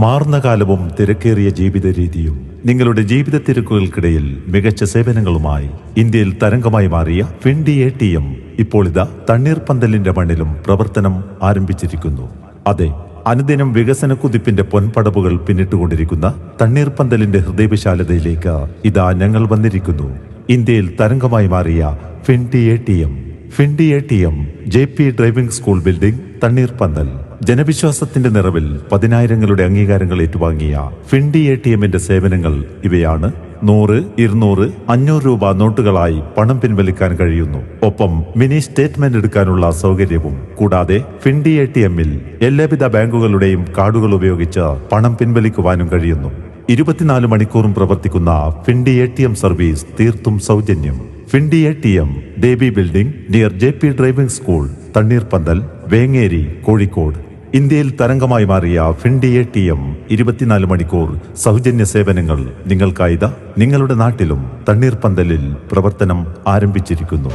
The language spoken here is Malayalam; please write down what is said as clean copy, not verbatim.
മാറുന്ന കാലവും തിരക്കേറിയ ജീവിത രീതിയും നിങ്ങളുടെ ജീവിത തിരക്കുകൾക്കിടയിൽ മികച്ച സേവനങ്ങളുമായി ഇന്ത്യയിൽ തരംഗമായി മാറിയ ഫിൻഡി ATM ഇപ്പോൾ ഇതാ തണ്ണീർപന്തലിന്റെ മണ്ണിലും പ്രവർത്തനം ആരംഭിച്ചിരിക്കുന്നു. അതെ, അനുദിനം വികസന കുതിപ്പിന്റെ പൊൻപടവുകൾ പിന്നിട്ടുകൊണ്ടിരിക്കുന്ന തണ്ണീർപന്തലിന്റെ ഹൃദയവിശാലതയിലേക്ക് ഇതാ ഞങ്ങൾ വന്നിരിക്കുന്നു. ഇന്ത്യയിൽ തരംഗമായി മാറിയ Findi ATM. Findi ATM JP driving school building, Thanneerpanthal. ജനവിശ്വാസത്തിന്റെ നിറവിൽ പതിനായിരങ്ങളുടെ അംഗീകാരങ്ങൾ ഏറ്റുവാങ്ങിയ ഫിൻഡി ATMന്റെ സേവനങ്ങൾ ഇവയാണ്. 100, 200, 500 രൂപ നോട്ടുകളായി പണം പിൻവലിക്കാൻ കഴിയുന്നു. ഒപ്പം മിനി സ്റ്റേറ്റ്മെന്റ് എടുക്കാനുള്ള സൗകര്യവും. കൂടാതെ ഫിൻഡി ATMൽ എല്ലാവിധ ബാങ്കുകളുടെയും കാർഡുകൾ ഉപയോഗിച്ച് പണം പിൻവലിക്കുവാനും കഴിയുന്നു. 24 മണിക്കൂറും പ്രവർത്തിക്കുന്ന ഫിൻഡി ATM സർവീസ് തീർത്തും സൗജന്യം. Findi ATM, Debi building, near JP driving school, Thanneerpanthal, Vengeri, Kozhikode. ഇന്ത്യയിൽ തരംഗമായി മാറിയ ഫിൻഡി ATM 24 മണിക്കൂർ സൗജന്യ സേവനങ്ങൾ നിങ്ങൾക്കായി നിങ്ങളുടെ നാട്ടിലും തണ്ണീർപന്തലിൽ പ്രവർത്തനം ആരംഭിച്ചിരിക്കുന്നു.